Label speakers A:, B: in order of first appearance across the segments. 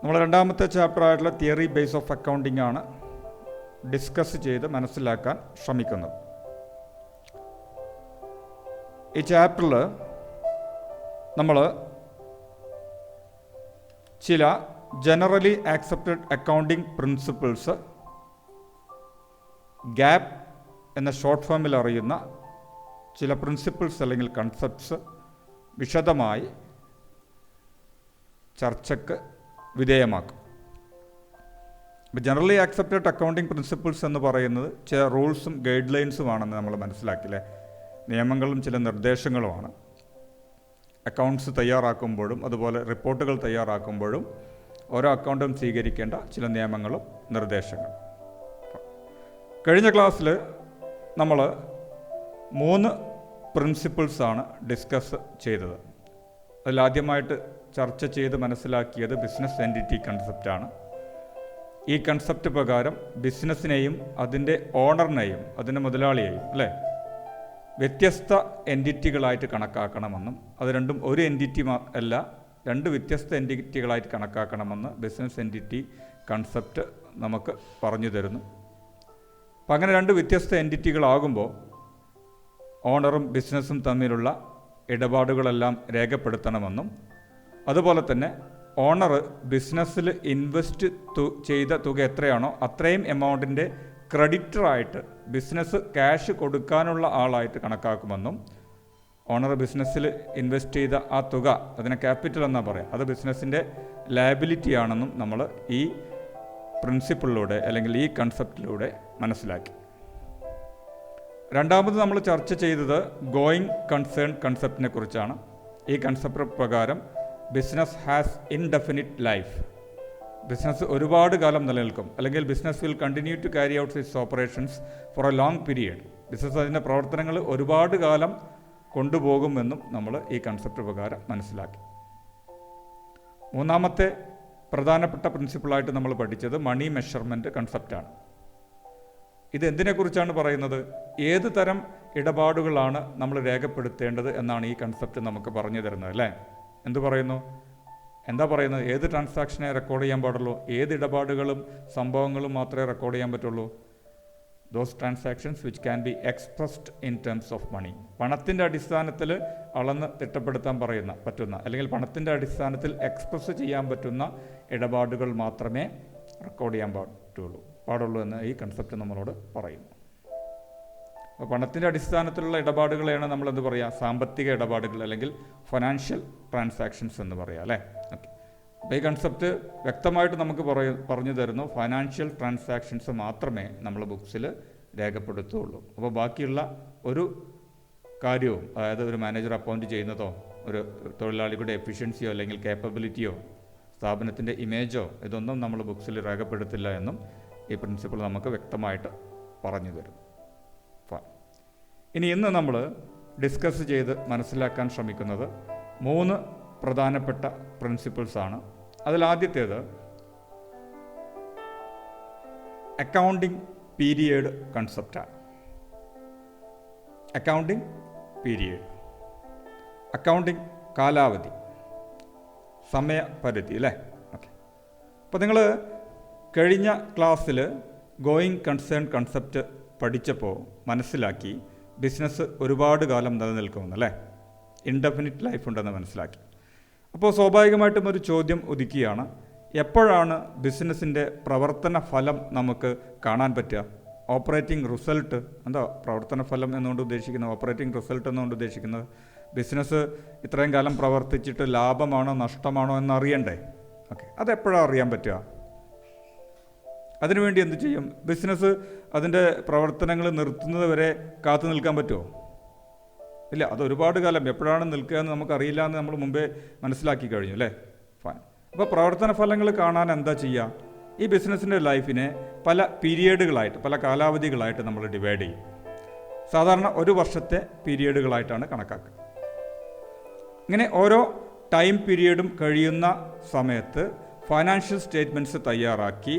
A: നമ്മൾ രണ്ടാമത്തെ ചാപ്റ്റർ ആയിട്ടുള്ള തിയറി ബേസ് ഓഫ് അക്കൗണ്ടിംഗ് ആണ് ഡിസ്കസ് ചെയ്ത് മനസ്സിലാക്കാൻ ശ്രമിക്കുന്നത്. ഈ ചാപ്റ്ററിൽ നമ്മൾ ചില generally accepted accounting principles, gap എന്ന ഷോർട്ട് ഫോമിൽ അറിയുന്ന ചില പ്രിൻസിപ്പിൾസ് അല്ലെങ്കിൽ കൺസെപ്റ്റ്സ് വിശദമായി ചർച്ചയ്ക്ക് വിധേയമാക്കും. ഇപ്പോൾ ജനറലി ആക്സെപ്റ്റഡ് അക്കൗണ്ടിംഗ് പ്രിൻസിപ്പിൾസ് എന്ന് പറയുന്നത് ചില റൂൾസും ഗൈഡ് ലൈൻസുമാണെന്ന് നമ്മൾ മനസ്സിലാക്കില്ലേ. നിയമങ്ങളും ചില നിർദ്ദേശങ്ങളുമാണ്. അക്കൗണ്ട്സ് തയ്യാറാക്കുമ്പോഴും അതുപോലെ റിപ്പോർട്ടുകൾ തയ്യാറാക്കുമ്പോഴും ഓരോ അക്കൗണ്ടും സ്വീകരിക്കേണ്ട ചില നിയമങ്ങളും നിർദ്ദേശങ്ങളും. കഴിഞ്ഞ ക്ലാസ്സിൽ നമ്മൾ 3 പ്രിൻസിപ്പിൾസാണ് ഡിസ്കസ് ചെയ്തത്. അതിലാദ്യമായിട്ട് ചർച്ച ചെയ്ത് മനസ്സിലാക്കിയത് ബിസിനസ് എൻറ്റിറ്റി കൺസെപ്റ്റാണ്. ഈ കൺസെപ്റ്റ് പ്രകാരം ബിസിനസ്സിനെയും അതിൻ്റെ ഓണറിനെയും അതിൻ്റെ മുതലാളിയെയും വ്യത്യസ്ത എൻറ്റിറ്റികളായിട്ട് കണക്കാക്കണമെന്നും അത് രണ്ടും ഒരു എൻറ്റിറ്റി അല്ല, 2 വ്യത്യസ്ത എൻറ്റിറ്റികളായിട്ട് കണക്കാക്കണമെന്ന് ബിസിനസ് എൻറ്റിറ്റി കൺസെപ്റ്റ് നമുക്ക് പറഞ്ഞു തരുന്നു. അപ്പം അങ്ങനെ 2 വ്യത്യസ്ത എൻറ്റിറ്റികളാകുമ്പോൾ ഓണറും ബിസിനസ്സും തമ്മിലുള്ള ഇടപാടുകളെല്ലാം രേഖപ്പെടുത്തണമെന്നും അതുപോലെ തന്നെ ഓണർ ബിസിനസ്സിൽ ഇൻവെസ്റ്റ് ചെയ്ത തുക എത്രയാണോ അത്രയും എമൗണ്ടിൻ്റെ ക്രെഡിറ്ററായിട്ട് ബിസിനസ് ക്യാഷ് കൊടുക്കാനുള്ള ആളായിട്ട് കണക്കാക്കുമെന്നും ഓണർ ബിസിനസ്സിൽ ഇൻവെസ്റ്റ് ചെയ്ത ആ തുക, അതിനെ ക്യാപിറ്റൽ എന്നാണ് പറയാം, അത് ബിസിനസ്സിൻ്റെ ലയബിലിറ്റി ആണെന്നും നമ്മൾ ഈ പ്രിൻസിപ്പിളിലൂടെ അല്ലെങ്കിൽ ഈ കൺസെപ്റ്റിലൂടെ മനസ്സിലാക്കി. രണ്ടാമത് നമ്മൾ ചർച്ച ചെയ്തത് ഗോയിങ് കൺസേൺ കൺസെപ്റ്റിനെ കുറിച്ചാണ്. ഈ കൺസെപ്റ്റ് പ്രകാരം business has indefinite life. Business ഒരുപാട് കാലം നിലനിൽക്കും, അല്ലെങ്കിൽ business will continue to carry out its operations for a long period. Business അതിൻ്റെ പ്രവർത്തനങ്ങൾ ഒരുപാട് കാലം കൊണ്ടുപോകുമെന്നും നമ്മൾ ഈ കൺസെപ്റ്റ് പ്രകാരം മനസ്സിലാക്കി. മൂന്നാമത്തെ പ്രധാനപ്പെട്ട പ്രിൻസിപ്പിളായിട്ട് നമ്മൾ പഠിച്ചത് മണി മെഷർമെൻറ്റ് കൺസെപ്റ്റാണ്. ഇത് എന്തിനെക്കുറിച്ചാണ് പറയുന്നത്? ഏത് തരം ഇടപാടുകളാണ് നമ്മൾ രേഖപ്പെടുത്തേണ്ടത് എന്നാണ് ഈ കൺസെപ്റ്റ് നമുക്ക് പറഞ്ഞു തരുന്നത് അല്ലേ. എന്ത് പറയുന്നു? എന്താ പറയുന്നത്? ഏത് ട്രാൻസാക്ഷനെ റെക്കോർഡ് ചെയ്യാൻ പാടുള്ളൂ, ഏത് ഇടപാടുകളും സംഭവങ്ങളും മാത്രമേ റെക്കോർഡ് ചെയ്യാൻ പറ്റുള്ളൂ? Those transactions which can be expressed in terms of money. പണത്തിൻ്റെ അടിസ്ഥാനത്തിൽ അളന്ന് തിട്ടപ്പെടുത്താൻ പറ്റുന്ന അല്ലെങ്കിൽ പണത്തിൻ്റെ അടിസ്ഥാനത്തിൽ എക്സ്പ്രസ് ചെയ്യാൻ പറ്റുന്ന ഇടപാടുകൾ മാത്രമേ റെക്കോർഡ് ചെയ്യാൻ പാടുള്ളൂ എന്ന് ഈ കൺസെപ്റ്റ് നമ്മളോട് പറയുന്നു. അപ്പോൾ പണത്തിൻ്റെ അടിസ്ഥാനത്തിലുള്ള ഇടപാടുകളെയാണ് നമ്മൾ എന്ത് പറയുക? സാമ്പത്തിക ഇടപാടുകൾ അല്ലെങ്കിൽ ഫിനാൻഷ്യൽ ട്രാൻസാക്ഷൻസ് എന്ന് പറയാം അല്ലേ. ഓക്കെ. അപ്പോൾ ഈ കൺസെപ്റ്റ് വ്യക്തമായിട്ട് നമുക്ക് പറഞ്ഞു തരുന്നു ഫൈനാൻഷ്യൽ ട്രാൻസാക്ഷൻസ് മാത്രമേ നമ്മൾ ബുക്സിൽ രേഖപ്പെടുത്തുകയുള്ളൂ. അപ്പോൾ ബാക്കിയുള്ള ഒരു കാര്യവും, അതായത് ഒരു മാനേജർ അപ്പോയിൻറ്റ് ചെയ്യുന്നതോ ഒരു തൊഴിലാളിയുടെ എഫിഷ്യൻസിയോ അല്ലെങ്കിൽ കേപ്പബിലിറ്റിയോ സ്ഥാപനത്തിൻ്റെ ഇമേജോ ഇതൊന്നും നമ്മൾ ബുക്സിൽ രേഖപ്പെടുത്തില്ല എന്നും ഈ പ്രിൻസിപ്പിൾ നമുക്ക് വ്യക്തമായിട്ട് പറഞ്ഞു തരും. ഇന്ന് നമ്മൾ ഡിസ്കസ് ചെയ്ത് മനസ്സിലാക്കാൻ ശ്രമിക്കുന്നത് 3 പ്രധാനപ്പെട്ട പ്രിൻസിപ്പിൾസാണ്. അതിലാദ്യത്തേത് അക്കൗണ്ടിംഗ് പീരിയഡ് കൺസെപ്റ്റാണ്. അക്കൗണ്ടിംഗ് പീരിയഡ്, അക്കൗണ്ടിംഗ് കാലാവധി, സമയപരിധി അല്ലേ. ഓക്കെ. അപ്പോൾ നിങ്ങൾ കഴിഞ്ഞ ക്ലാസ്സിൽ ഗോയിങ് കൺസേൺ കൺസെപ്റ്റ് പഠിച്ചപ്പോൾ മനസ്സിലാക്കി ബിസിനസ് ഒരുപാട് കാലം നിലനിൽക്കുമെന്നല്ലേ, ഇൻഡെഫിനിറ്റ് ലൈഫ് ഉണ്ടെന്ന് മനസ്സിലാക്കി. അപ്പോൾ സ്വാഭാവികമായിട്ടും ഒരു ചോദ്യം ഉദിക്കുകയാണ്, എപ്പോഴാണ് ബിസിനസ്സിൻ്റെ പ്രവർത്തന ഫലം നമുക്ക് കാണാൻ പറ്റുക? ഓപ്പറേറ്റിംഗ് റിസൾട്ട് എന്താ പ്രവർത്തന ഫലം എന്നുകൊണ്ട് ഉദ്ദേശിക്കുന്നത്? ഓപ്പറേറ്റിംഗ് റിസൾട്ട് എന്നുകൊണ്ട് ഉദ്ദേശിക്കുന്നത് ബിസിനസ് ഇത്രയും കാലം പ്രവർത്തിച്ചിട്ട് ലാഭമാണോ നഷ്ടമാണോ എന്നറിയണ്ടേ? ഓക്കെ. അതെപ്പോഴാണ് അറിയാൻ പറ്റുക? അതിനുവേണ്ടി എന്ത് ചെയ്യും? ബിസിനസ് അതിൻ്റെ പ്രവർത്തനങ്ങൾ നിർത്തുന്നത് വരെ കാത്തു നിൽക്കാൻ പറ്റുമോ? ഇല്ല. അത് ഒരുപാട് കാലം എപ്പോഴാണ് നിൽക്കുക എന്ന് നമുക്കറിയില്ല എന്ന് നമ്മൾ മുമ്പേ മനസ്സിലാക്കി കഴിഞ്ഞു അല്ലേ. ഫൈൻ. അപ്പോൾ പ്രവർത്തന ഫലങ്ങൾ കാണാൻ എന്താ ചെയ്യുക? ഈ ബിസിനസ്സിൻ്റെ ലൈഫിനെ പല പീരിയഡുകളായിട്ട്, പല കാലാവധികളായിട്ട് നമ്മൾ ഡിവൈഡ് ചെയ്യും. സാധാരണ 1 വർഷത്തെ പീരിയഡുകളായിട്ടാണ് കണക്കാക്കുക. ഇങ്ങനെ ഓരോ ടൈം പീരിയഡും കഴിയുന്ന സമയത്ത് ഫൈനാൻഷ്യൽ സ്റ്റേറ്റ്മെൻറ്റ്സ് തയ്യാറാക്കി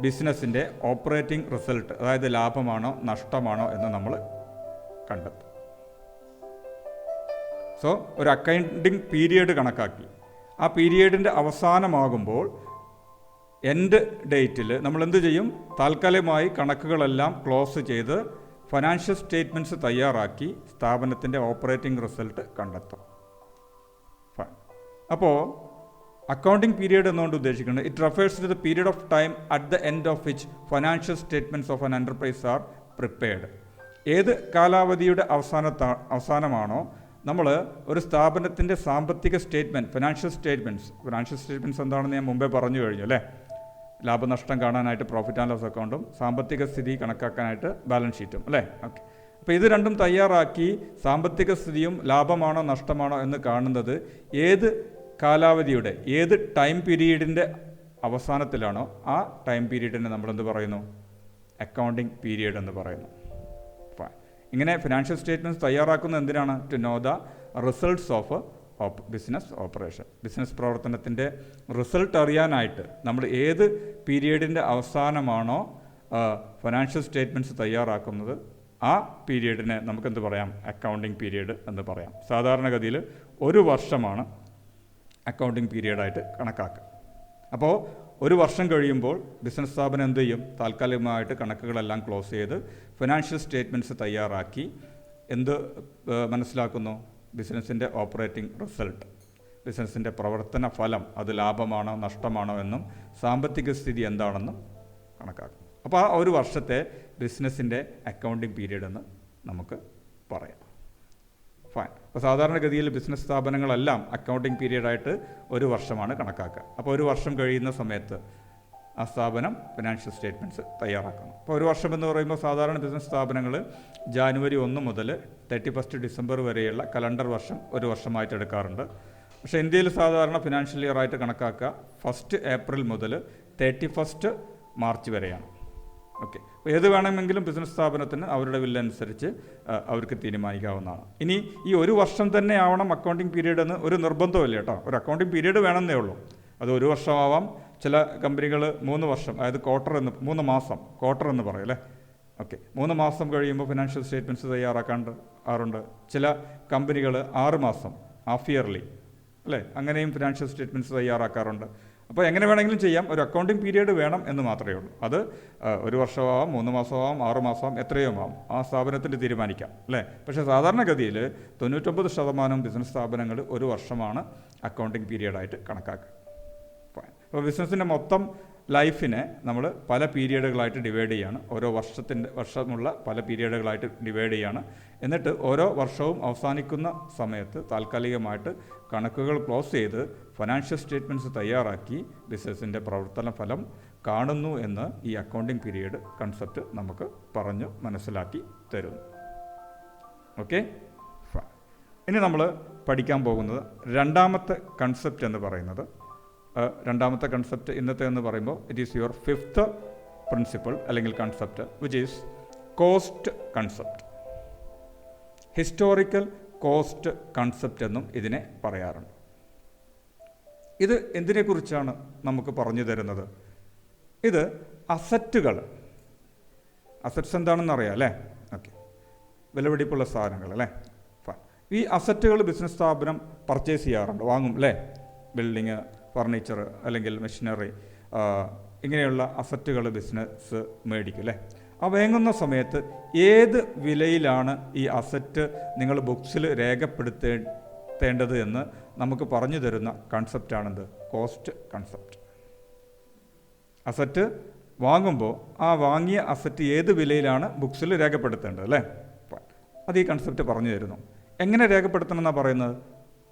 A: ബിസിനസ്സിൻ്റെ ഓപ്പറേറ്റിംഗ് റിസൾട്ട്, അതായത് ലാഭമാണോ നഷ്ടമാണോ എന്ന് നമ്മൾ കണ്ടെത്തും. ഒരു അക്കൗണ്ടിങ് പീരിയഡ് കണക്കാക്കി ആ പീരിയഡിൻ്റെ അവസാനമാകുമ്പോൾ എൻഡ് ഡേറ്റിൽ നമ്മൾ എന്ത് ചെയ്യും? താൽക്കാലികമായി കണക്കുകളെല്ലാം ക്ലോസ് ചെയ്ത് ഫിനാൻഷ്യൽ സ്റ്റേറ്റ്മെൻറ്റ്സ് തയ്യാറാക്കി സ്ഥാപനത്തിൻ്റെ ഓപ്പറേറ്റിംഗ് റിസൾട്ട് കണ്ടെത്തും. അപ്പോൾ അക്കൗണ്ടിംഗ് പീരിയഡ് എന്നുകൊണ്ട് ഉദ്ദേശിക്കുന്നത് it refers to the period of time at the end of which financial statements of an enterprise are prepared. ഏത് കാലാവധിയുടെ അവസാനമാണോ നമ്മൾ ഒരു സ്ഥാപനത്തിൻ്റെ സാമ്പത്തിക സ്റ്റേറ്റ്മെൻറ്റ്, ഫിനാൻഷ്യൽ സ്റ്റേറ്റ്മെൻറ്റ്സ് എന്താണെന്ന് ഞാൻ മുമ്പേ പറഞ്ഞു കഴിഞ്ഞു അല്ലേ? ലാഭനഷ്ടം കാണാനായിട്ട് പ്രോഫിറ്റ് ആൻഡ് ലോസ് അക്കൗണ്ടും സാമ്പത്തിക സ്ഥിതി കണക്കാക്കാനായിട്ട് ബാലൻസ് ഷീറ്റും അല്ലേ? ഓക്കെ. അപ്പോൾ ഇത് രണ്ടും തയ്യാറാക്കി സാമ്പത്തിക സ്ഥിതിയും ലാഭമാണോ നഷ്ടമാണോ എന്ന് കാണുന്നത് ഏത് കാലാവധിയുടെ, ഏത് ടൈം പീരീഡിൻ്റെ അവസാനത്തിലാണോ ആ ടൈം പീരീഡിനെ നമ്മളെന്ത് പറയുന്നു? അക്കൗണ്ടിങ് പീരിയഡ് എന്ന് പറയുന്നു. ഇങ്ങനെ ഫിനാൻഷ്യൽ സ്റ്റേറ്റ്മെൻറ്റ്സ് തയ്യാറാക്കുന്നത് എന്തിനാണ്? To know the results of business operation. Business പ്രവർത്തനത്തിൻ്റെ റിസൾട്ട് അറിയാനായിട്ട് നമ്മൾ ഏത് പീരിയഡിൻ്റെ അവസാനമാണോ ഫിനാൻഷ്യൽ സ്റ്റേറ്റ്മെൻറ്റ്സ് തയ്യാറാക്കുന്നത് ആ പീരിയഡിനെ നമുക്കെന്ത് പറയാം? അക്കൗണ്ടിങ് പീരിയഡ് എന്ന് പറയാം. സാധാരണഗതിയിൽ 1 വർഷമാണ് അക്കൗണ്ടിങ് പീരിയഡായിട്ട് കണക്കാക്കുക. അപ്പോൾ 1 വർഷം കഴിയുമ്പോൾ ബിസിനസ് സ്ഥാപനം എന്ത് ചെയ്യും? താൽക്കാലികമായിട്ട് കണക്കുകളെല്ലാം ക്ലോസ് ചെയ്ത് ഫിനാൻഷ്യൽ സ്റ്റേറ്റ്മെൻറ്റ്സ് തയ്യാറാക്കി എന്ത് മനസ്സിലാക്കുന്നു? ബിസിനസ്സിൻ്റെ ഓപ്പറേറ്റിംഗ് റിസൾട്ട്, ബിസിനസ്സിൻ്റെ പ്രവർത്തന ഫലം, അത് ലാഭമാണോ നഷ്ടമാണോ എന്നും സാമ്പത്തിക സ്ഥിതി എന്താണെന്നും കണക്കാക്കും. അപ്പോൾ ആ 1 വർഷത്തെ ബിസിനസ്സിൻ്റെ അക്കൗണ്ടിങ് പീരീഡ് എന്ന് നമുക്ക് പറയാം. ഫൈൻ. അപ്പോൾ സാധാരണഗതിയിൽ ബിസിനസ് സ്ഥാപനങ്ങളെല്ലാം അക്കൗണ്ടിങ് പീരീഡായിട്ട് 1 വർഷമാണ് കണക്കാക്കുക. അപ്പോൾ 1 വർഷം കഴിയുന്ന സമയത്ത് ആ സ്ഥാപനം ഫിനാൻഷ്യൽ സ്റ്റേറ്റ്മെൻറ്റ്സ് തയ്യാറാക്കണം. അപ്പോൾ 1 വർഷം എന്ന് പറയുമ്പോൾ സാധാരണ ബിസിനസ് സ്ഥാപനങ്ങൾ ജാനുവരി 1 മുതൽ 31 ഡിസംബർ വരെയുള്ള കലണ്ടർ വർഷം 1 വർഷമായിട്ട് എടുക്കാറുണ്ട്. പക്ഷേ ഇന്ത്യയിൽ സാധാരണ ഫിനാൻഷ്യൽ ഇയർ ആയിട്ട് കണക്കാക്കുക 1 ഏപ്രിൽ മുതൽ 31 മാർച്ച് വരെയാണ്. ഓക്കെ. അപ്പോൾ ഏത് വേണമെങ്കിലും ബിസിനസ് സ്ഥാപനത്തിന് അവരുടെ വില്ലനുസരിച്ച് അവർക്ക് തീരുമാനിക്കാവുന്നതാണ്. ഇനി ഈ 1 വർഷം തന്നെ ആവണം അക്കൗണ്ടിങ് പീരീഡ് എന്ന് ഒരു നിർബന്ധമില്ല കേട്ടോ. ഒരു അക്കൗണ്ടിങ് പീരീഡ് വേണമെന്നേ ഉള്ളൂ. അത് 1 വർഷമാവാം. ചില കമ്പനികൾ 3 വർഷം, അതായത് ക്വാർട്ടർ എന്ന് പറയും അല്ലേ? ഓക്കെ. 3 മാസം കഴിയുമ്പോൾ ഫിനാൻഷ്യൽ സ്റ്റേറ്റ്മെൻറ്റ്സ് തയ്യാറാക്കാറുണ്ട്. ചില കമ്പനികൾ 6 മാസം, ഹാഫ് ഇയർലി അല്ലേ, അങ്ങനെയും ഫിനാൻഷ്യൽ സ്റ്റേറ്റ്മെൻറ്റ്സ് തയ്യാറാക്കാറുണ്ട്. അപ്പോൾ എങ്ങനെ വേണമെങ്കിലും ചെയ്യാം. ഒരു അക്കൗണ്ടിങ് പീരീഡ് വേണം എന്ന് മാത്രമേ ഉള്ളൂ. അത് 1 വർഷമാവാം, 3 മാസമാവാം, 6 മാസമാവാം, എത്രയോ ആവാം. ആ സ്ഥാപനത്തിന് തീരുമാനിക്കാം അല്ലേ? പക്ഷേ സാധാരണഗതിയിൽ 99% ബിസിനസ് സ്ഥാപനങ്ങൾ 1 വർഷമാണ് അക്കൗണ്ടിങ് പീരീഡായിട്ട് കണക്കാക്കുക. അപ്പോൾ ബിസിനസ്സിൻ്റെ മൊത്തം ലൈഫിനെ നമ്മൾ പല പീരിയഡുകളായിട്ട് ഡിവൈഡ് ചെയ്യാണ്. ഓരോ വർഷമുള്ള പല പീരിയഡുകളായിട്ട് ഡിവൈഡ് ചെയ്യാണ്. എന്നിട്ട് ഓരോ വർഷവും അവസാനിക്കുന്ന സമയത്ത് താൽക്കാലികമായിട്ട് കണക്കുകൾ ക്ലോസ് ചെയ്ത് ഫിനാൻഷ്യൽ സ്റ്റേറ്റ്മെൻറ്റ്സ് തയ്യാറാക്കി ബിസിനസ്സിൻ്റെ പ്രവർത്തന ഫലം കാണുന്നു എന്ന് ഈ അക്കൗണ്ടിങ് പീരീഡ് കൺസെപ്റ്റ് നമുക്ക് പറഞ്ഞു മനസ്സിലാക്കി തരുന്നു. ഓക്കെ. ഇനി നമ്മൾ പഠിക്കാൻ പോകുന്നത് രണ്ടാമത്തെ കൺസെപ്റ്റ് എന്ന് പറയുന്നത്, രണ്ടാമത്തെ കൺസെപ്റ്റ് ഇന്നത്തെ എന്ന് പറയുമ്പോൾ it is your 5th principle അല്ലെങ്കിൽ concept, which is cost concept. Historical cost concept എന്നും ഇതിനെ പറയാറുണ്ട്. ഇത് എന്തിനെക്കുറിച്ചാണ് നമുക്ക് പറഞ്ഞു തരുന്നത്? ഇത് അസറ്റ്സ് എന്താണെന്ന് അറിയാം അല്ലേ? ഓക്കെ. വിലപിടിപ്പുള്ള സാധനങ്ങൾ അല്ലേ? ഈ അസറ്റുകൾ ബിസിനസ് സ്ഥാപനം പർച്ചേസ് ചെയ്യാറുണ്ട്, വാങ്ങും അല്ലേ? ബിൽഡിങ്, ഫർണിച്ചർ അല്ലെങ്കിൽ മെഷീനറി, ഇങ്ങനെയുള്ള അസറ്റുകൾ ബിസിനസ് മേടിക്കും അല്ലേ? ആ വാങ്ങുന്ന സമയത്ത് ഏത് വിലയിലാണ് ഈ അസറ്റ് നിങ്ങൾ ബുക്സിൽ രേഖപ്പെടുത്തേണ്ടത് എന്ന് നമുക്ക് പറഞ്ഞു തരുന്ന കൺസെപ്റ്റാണെന്ത്? Cost concept. അസറ്റ് വാങ്ങുമ്പോൾ ആ വാങ്ങിയ അസറ്റ് ഏത് വിലയിലാണ് ബുക്സിൽ രേഖപ്പെടുത്തേണ്ടത് അല്ലേ? അത് ഈ കൺസെപ്റ്റ് പറഞ്ഞു തരുന്നു. എങ്ങനെ രേഖപ്പെടുത്തണം എന്നാണ് പറയുന്നത്?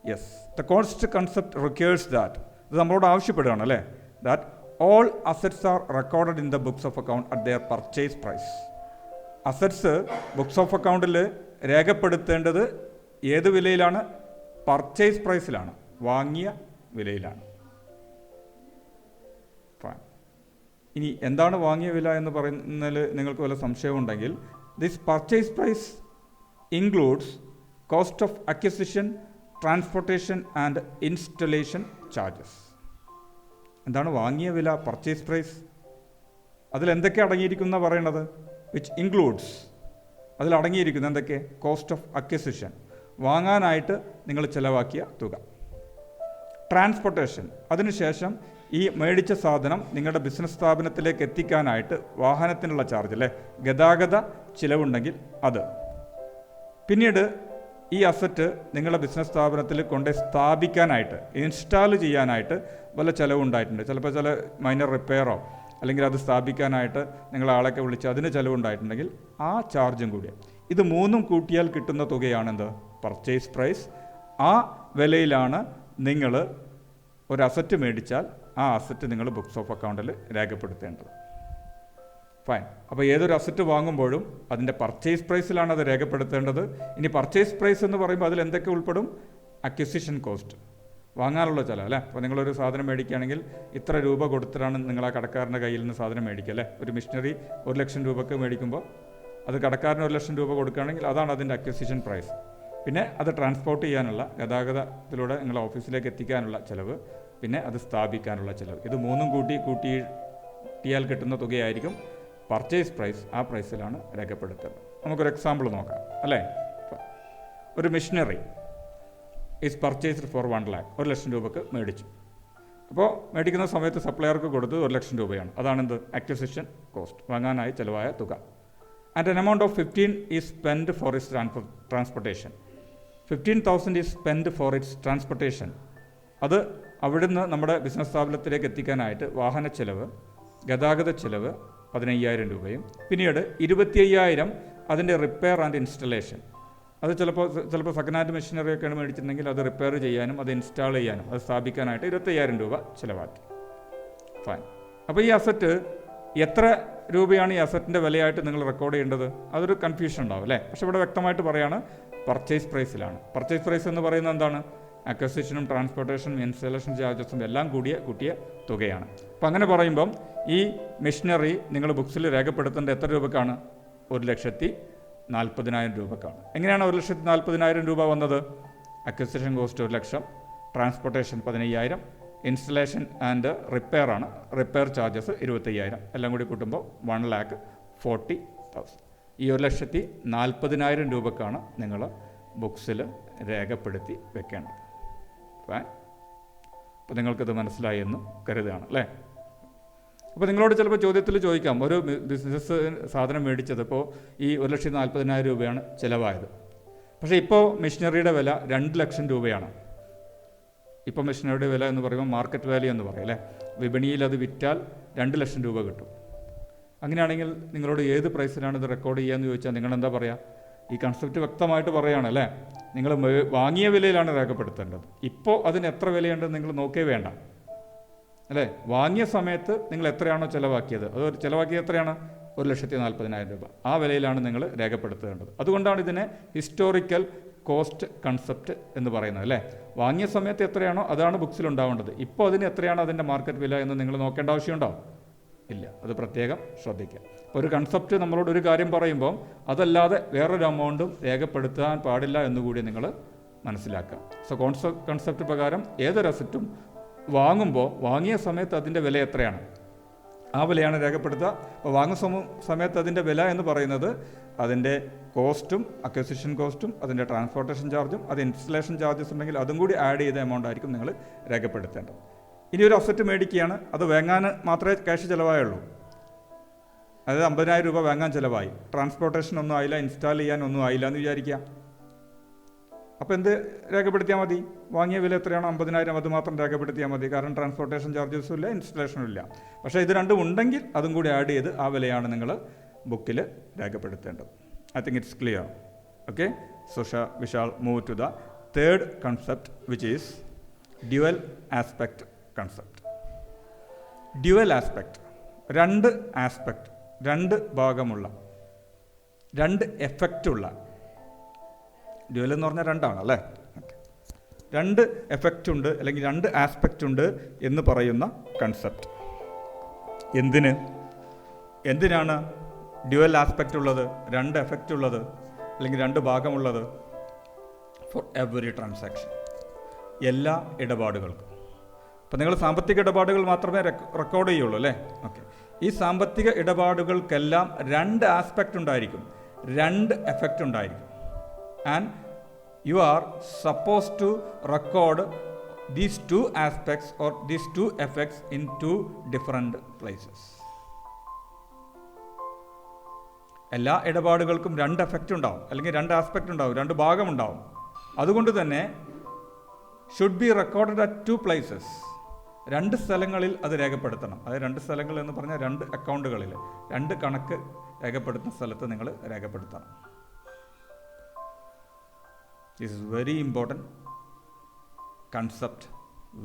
A: Yes, the cost concept requires that, ഇത് നമ്മളോട് ആവശ്യപ്പെടുകയാണ് അല്ലേ, that all assets are recorded in the books of account at their purchase price. Assets books of അക്കൗണ്ടിൽ രേഖപ്പെടുത്തേണ്ടത് ഏത് വിലയിലാണ്? പർച്ചേസ് പ്രൈസിലാണ്, വാങ്ങിയ വിലയിലാണ്. ഇനി എന്താണ് വാങ്ങിയ വില എന്ന് പറയുന്നതിൽ നിങ്ങൾക്ക് വല്ല സംശയമുണ്ടെങ്കിൽ, this purchase price includes cost of acquisition, transportation and installation charges. എന്താണ് വാങ്ങിയ വില? Purchase price. അതിലെന്തൊക്കെ അടങ്ങിയിരിക്കുന്ന പറയണത്? വിച്ച് ഇൻക്ലൂഡ്സ്, അതിലടങ്ങിയിരിക്കുന്ന എന്തൊക്കെ? കോസ്റ്റ് ഓഫ് അക്വിസിഷൻ, വാങ്ങാനായിട്ട് നിങ്ങൾ ചിലവാക്കിയ തുക. ട്രാൻസ്പോർട്ടേഷൻ, അതിനുശേഷം ഈ മേടിച്ച സാധനം നിങ്ങളുടെ ബിസിനസ് സ്ഥാപനത്തിലേക്ക് എത്തിക്കാനായിട്ട് വാഹനത്തിനുള്ള ചാർജ് അല്ലേ, ഗതാഗത ചിലവുണ്ടെങ്കിൽ അത്. പിന്നീട് ഈ അസറ്റ് നിങ്ങളുടെ ബിസിനസ് സ്ഥാപനത്തിൽ കൊണ്ട് സ്ഥാപിക്കാനായിട്ട്, ഇൻസ്റ്റാൾ ചെയ്യാനായിട്ട് വല്ല ചിലവുണ്ടായിട്ടുണ്ട്. ചിലപ്പോൾ ചില മൈനർ റിപ്പയറോ അല്ലെങ്കിൽ അത് സ്ഥാപിക്കാനായിട്ട് നിങ്ങൾ ആളൊക്കെ വിളിച്ച് അതിന് ചിലവുണ്ടായിട്ടുണ്ടെങ്കിൽ ആ ചാർജും കൂടി. ഇത് മൂന്നും കൂട്ടിയാൽ കിട്ടുന്ന തുകയാണെന്ത്? Purchase price. ആ വിലയിലാണ് നിങ്ങൾ ഒരു അസറ്റ് മേടിച്ചാൽ ആ അസറ്റ് നിങ്ങൾ ബുക്സ് ഓഫ് അക്കൗണ്ടിൽ രേഖപ്പെടുത്തേണ്ടത്. ഫൈൻ. അപ്പോൾ ഏതൊരു അസറ്റ് വാങ്ങുമ്പോഴും അതിൻ്റെ പർച്ചേസ് പ്രൈസിലാണ് അത് രേഖപ്പെടുത്തേണ്ടത്. ഇനി പർച്ചേസ് പ്രൈസ് എന്ന് പറയുമ്പോൾ അതിൽ എന്തൊക്കെ ഉൾപ്പെടും? അക്വിസിഷൻ കോസ്റ്റ്, വാങ്ങാനുള്ള ചിലവ് അല്ലേ. അപ്പോൾ നിങ്ങളൊരു സാധനം മേടിക്കുകയാണെങ്കിൽ ഇത്ര രൂപ കൊടുത്തിട്ടാണ് നിങ്ങൾ ആ കടക്കാരൻ്റെ കയ്യിൽ നിന്ന് സാധനം മേടിക്കുക അല്ലേ. ഒരു മിഷനറി 1,00,000 രൂപയ്ക്ക് മേടിക്കുമ്പോൾ അത് കടക്കാരന് 1,00,000 രൂപ കൊടുക്കുകയാണെങ്കിൽ അതാണ് അതിൻ്റെ അക്വിസിഷൻ പ്രൈസ്. പിന്നെ അത് ട്രാൻസ്പോർട്ട് ചെയ്യാനുള്ള, ഗതാഗതത്തിലൂടെ നിങ്ങളെ ഓഫീസിലേക്ക് എത്തിക്കാനുള്ള ചിലവ്, പിന്നെ അത് സ്ഥാപിക്കാനുള്ള ചിലവ്. ഇത് മൂന്നും കൂട്ടിയാൽ കിട്ടുന്ന തുകയായിരിക്കും പർച്ചേസ് പ്രൈസ്. ആ പ്രൈസിലാണ് രേഖപ്പെടുത്തുന്നത്. നമുക്കൊരു എക്സാമ്പിൾ നോക്കാം അല്ലേ. ഒരു machinery is purchased for 1 lakh, 1,00,000 രൂപയ്ക്ക് മേടിച്ചു. അപ്പോൾ മേടിക്കുന്ന സമയത്ത് സപ്ലയർക്ക് കൊടുത്തത് 1,00,000 രൂപയാണ്. അതാണെന്ത്? അക്വിസിഷൻ കോസ്റ്റ്, വാങ്ങാനായി ചിലവായ തുക. And an amount of 15 is spent for its transportation. 15,000 is spent for its transportation. അത് അവിടുന്ന് നമ്മുടെ ബിസിനസ് സ്ഥാപനത്തിലേക്ക് എത്തിക്കാനായിട്ട് വാഹന ചെലവ്, ഗതാഗത ചെലവ് 15,000 പിന്നീട് 25,000 അതിൻ്റെ റിപ്പയർ ആൻഡ് ഇൻസ്റ്റലേഷൻ. അത് ചിലപ്പോൾ സെക്കൻഡ് ഹാൻഡ് മെഷീനറിയൊക്കെയാണ് മേടിച്ചിട്ടുണ്ടെങ്കിൽ അത് റിപ്പയർ ചെയ്യാനും അത് ഇൻസ്റ്റാൾ ചെയ്യാനും അത് സ്ഥാപിക്കാനായിട്ട് 25,000 രൂപ ചിലവാക്കി. ഫൈൻ. അപ്പോൾ ഈ അസറ്റ് എത്ര രൂപയാണ് ഈ അസറ്റിൻ്റെ വിലയായിട്ട് നിങ്ങൾ റെക്കോർഡ് ചെയ്യേണ്ടത്? അതൊരു കൺഫ്യൂഷൻ ഉണ്ടാവും അല്ലേ. പക്ഷേ ഇവിടെ വ്യക്തമായിട്ട് പറയാണ് പർച്ചേസ് പ്രൈസിലാണ്. പർച്ചേസ് പ്രൈസ് എന്ന് പറയുന്നത് എന്താണ്? അക്വസിഷനും ട്രാൻസ്പോർട്ടേഷനും ഇൻസ്റ്റലേഷൻ ചാർജസും എല്ലാം കൂട്ടിയ തുകയാണ്. അപ്പോൾ അങ്ങനെ പറയുമ്പം ഈ മെഷീനറി നിങ്ങൾ ബുക്സിൽ രേഖപ്പെടുത്തേണ്ട എത്ര രൂപക്കാണ്? 1,40,000 രൂപക്കാണ്. എങ്ങനെയാണ് 1,40,000 രൂപ വന്നത്? Acquisition cost 1,00,000, transportation 15,000, installation and repair ആണ്, റിപ്പയർ ചാർജസ് 25,000, എല്ലാം കൂടി കൂട്ടുമ്പോൾ 1,40,000. ഈ 1,40,000 രൂപക്കാണ് നിങ്ങൾ ബുക്സിൽ രേഖപ്പെടുത്തി വെക്കേണ്ടത്. അപ്പോൾ നിങ്ങൾക്കിത് മനസ്സിലായി എന്ന് കരുതുകയാണ് അല്ലേ. അപ്പോൾ നിങ്ങളോട് ചിലപ്പോൾ ചോദ്യത്തിൽ ചോദിക്കാം, ഒരു ബിസിനസ് സാധനം മേടിച്ചത് ഇപ്പോൾ ഈ 1,40,000 രൂപയാണ് ചിലവായത്. പക്ഷേ ഇപ്പോൾ മെഷീനറിയുടെ വില 2,00,000 രൂപയാണ്. ഇപ്പോൾ മെഷീനറിയുടെ വില എന്ന് പറയുമ്പോൾ മാർക്കറ്റ് വാല്യൂ എന്ന് പറയും അല്ലേ. വിപണിയിൽ അത് വിറ്റാൽ 2,00,000 രൂപ കിട്ടും. അങ്ങനെയാണെങ്കിൽ നിങ്ങളോട് ഏത് പ്രൈസിലാണ് ഇത് റെക്കോർഡ് ചെയ്യുകയെന്ന് ചോദിച്ചാൽ നിങ്ങൾ എന്താ പറയുക? ഈ കൺസെപ്റ്റ് വ്യക്തമായിട്ട് പറയുകയാണ് അല്ലേ. നിങ്ങൾ വാങ്ങിയ വിലയിലാണ് രേഖപ്പെടുത്തേണ്ടത്. ഇപ്പോൾ അതിന് എത്ര വിലയുണ്ടെന്ന് നിങ്ങൾ നോക്കേ വേണ്ട അല്ലേ. വാങ്ങിയ സമയത്ത് നിങ്ങൾ എത്രയാണോ ചിലവാക്കിയത്, അത് ചിലവാക്കിയത് എത്രയാണ്? 1,40,000 രൂപ. ആ വിലയിലാണ് നിങ്ങൾ രേഖപ്പെടുത്തേണ്ടത്. അതുകൊണ്ടാണ് ഇതിനെ ഹിസ്റ്റോറിക്കൽ കോസ്റ്റ് കൺസെപ്റ്റ് എന്ന് പറയുന്നത് അല്ലേ. വാങ്ങിയ സമയത്ത് എത്രയാണോ അതാണ് ബുക്സിൽ ഉണ്ടാവേണ്ടത്. ഇപ്പോൾ അതിന് എത്രയാണ് അതിൻ്റെ മാർക്കറ്റ് വില എന്ന് നിങ്ങൾ നോക്കേണ്ട ആവശ്യമുണ്ടോ? ഇല്ല. അത് പ്രത്യേകം ശ്രദ്ധിക്കുക. ഒരു കൺസെപ്റ്റ് നമ്മളോട് ഒരു കാര്യം പറയുമ്പോൾ അതല്ലാതെ വേറൊരു എമൗണ്ടും രേഖപ്പെടുത്താൻ പാടില്ല എന്നുകൂടി നിങ്ങൾ മനസ്സിലാക്കുക. സോ കൺസെപ്റ്റ് പ്രകാരം ഏതൊരു അസറ്റും വാങ്ങുമ്പോൾ വാങ്ങിയ സമയത്ത് അതിൻ്റെ വില എത്രയാണ് ആ വിലയാണ് രേഖപ്പെടുത്തുക. അപ്പോൾ വാങ്ങുന്ന സമയത്ത് അതിൻ്റെ വില എന്ന് പറയുന്നത് അതിൻ്റെ കോസ്റ്റും അക്വസിഷൻ കോസ്റ്റും അതിൻ്റെ ട്രാൻസ്പോർട്ടേഷൻ ചാർജും അത് ഇൻസ്റ്റലേഷൻ ചാർജസ് ഉണ്ടെങ്കിൽ അതും കൂടി ആഡ് ചെയ്ത എമൗണ്ട് ആയിരിക്കും നിങ്ങൾ രേഖപ്പെടുത്തേണ്ടത്. ഇനി ഒരു അസറ്റ് മേടിക്കുകയാണ്, അത് വാങ്ങാൻ മാത്രമേ ക്യാഷ് ചിലവായുള്ളൂ. അതായത് 50,000 രൂപ വാങ്ങാൻ ചിലവായി, ട്രാൻസ്പോർട്ടേഷൻ ഒന്നും ആയില്ല, ഇൻസ്റ്റാൾ ചെയ്യാൻ ഒന്നും ആയില്ല എന്ന് വിചാരിക്കുക. അപ്പോൾ എന്ത് രേഖപ്പെടുത്തിയാൽ മതി? വാങ്ങിയ വില എത്രയാണോ 50,000 അത് മാത്രം രേഖപ്പെടുത്തിയാൽ മതി. കാരണം ട്രാൻസ്പോർട്ടേഷൻ ചാർജസും ഇല്ല, ഇൻസ്റ്റലേഷനും ഇല്ല. പക്ഷേ ഇത് രണ്ടും ഉണ്ടെങ്കിൽ അതും കൂടി ആഡ് ചെയ്ത് ആ വിലയാണ് നിങ്ങൾ ബുക്കിൽ രേഖപ്പെടുത്തേണ്ടത്. I think it's clear. Okay, so we shall move to the third concept which is dual aspect concept. Dual aspect, രണ്ട് ആസ്പെക്റ്റ്, രണ്ട് ഭാഗമുള്ള, രണ്ട് എഫക്റ്റുള്ള. ഡ്യുവൽ എന്ന് പറഞ്ഞാൽ രണ്ടാണ് അല്ലേ. രണ്ട് എഫക്റ്റ് ഉണ്ട് അല്ലെങ്കിൽ രണ്ട് ആസ്പെക്റ്റ് ഉണ്ട് എന്ന് പറയുന്ന കൺസെപ്റ്റ്. എന്തിനാണ് ഡ്യുവൽ ആസ്പെക്റ്റ് ഉള്ളത്, രണ്ട് എഫക്റ്റ് ഉള്ളത് അല്ലെങ്കിൽ രണ്ട് ഭാഗമുള്ളത്? ഫോർ എവറി ട്രാൻസാക്ഷൻ, എല്ലാ ഇടപാടുകൾക്കും. അപ്പോൾ നിങ്ങൾ സാമ്പത്തിക ഇടപാടുകൾ മാത്രമേ റെക്കോർഡ് ചെയ്യുള്ളൂ അല്ലേ. ഓക്കെ, ഈ സാമ്പത്തിക ഇടപാടുകൾക്കെല്ലാം രണ്ട് ആസ്പെക്റ്റ് ഉണ്ടായിരിക്കും, രണ്ട് എഫക്റ്റ് ഉണ്ടായിരിക്കും. And you are suppose to record these two aspects or these two effects in two different places. എല്ലാ ഇടപാടുകൾക്കും രണ്ട് എഫക്റ്റ് ഉണ്ടാവും, അല്ലെങ്കിൽ രണ്ട് ആസ്പെക്റ്റ് ഉണ്ടാവും, രണ്ട് ഭാഗമുണ്ടാവും. അതുകൊണ്ട് തന്നെ should be recorded at two places. രണ്ട് സ്ഥലങ്ങളിൽ അത് രേഖപ്പെടുത്തണം. അതായത് രണ്ട് സ്ഥലങ്ങൾ എന്ന് പറഞ്ഞാൽ രണ്ട് അക്കൗണ്ടുകളിൽ രണ്ട് കണക്ക് രേഖപ്പെടുത്തുന്ന സ്ഥലത്ത് നിങ്ങൾ രേഖപ്പെടുത്തണം. This is very important concept,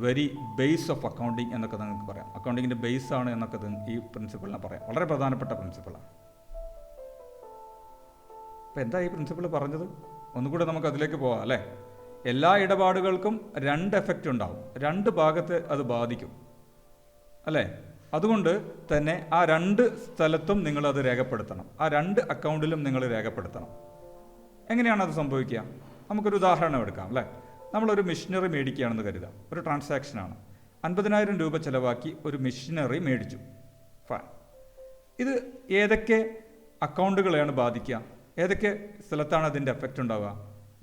A: very base of accounting എന്നൊക്കെ നിങ്ങൾക്ക് പറയാം. അക്കൗണ്ടിങ്ങിൻ്റെ ബേസ് ആണ് എന്നൊക്കെ ഈ പ്രിൻസിപ്പിളിനെ പറയാം. വളരെ പ്രധാനപ്പെട്ട പ്രിൻസിപ്പിളാണ്. അപ്പോൾ എന്താ ഈ പ്രിൻസിപ്പിൾ പറഞ്ഞത്? ഒന്നുകൂടെ നമുക്ക് അതിലേക്ക് പോകാം അല്ലേ. എല്ലാ ഇടപാടുകൾക്കും രണ്ട് എഫക്റ്റ് ഉണ്ടാവും, രണ്ട് ഭാഗത്തെ അത് ബാധിക്കും അല്ലേ. അതുകൊണ്ട് തന്നെ ആ രണ്ട് സ്ഥലത്തും നിങ്ങളത് രേഖപ്പെടുത്തണം, ആ രണ്ട് അക്കൗണ്ടിലും നിങ്ങൾ രേഖപ്പെടുത്തണം. എങ്ങനെയാണ് അത് സംഭവിക്കുക? നമുക്കൊരു ഉദാഹരണം എടുക്കാം അല്ലേ. നമ്മളൊരു മെഷീനറി മേടിക്കുകയാണെന്ന് കരുതാം. ഒരു ട്രാൻസാക്ഷനാണ്. 50,000 രൂപ ചിലവാക്കി ഒരു മെഷീനറി മേടിച്ചു. ഫൈൻ. ഇത് ഏതൊക്കെ അക്കൗണ്ടുകളെയാണ് ബാധിക്കുക? ഏതൊക്കെ സ്ഥലത്താണ് അതിൻ്റെ എഫക്റ്റ് ഉണ്ടാവുക?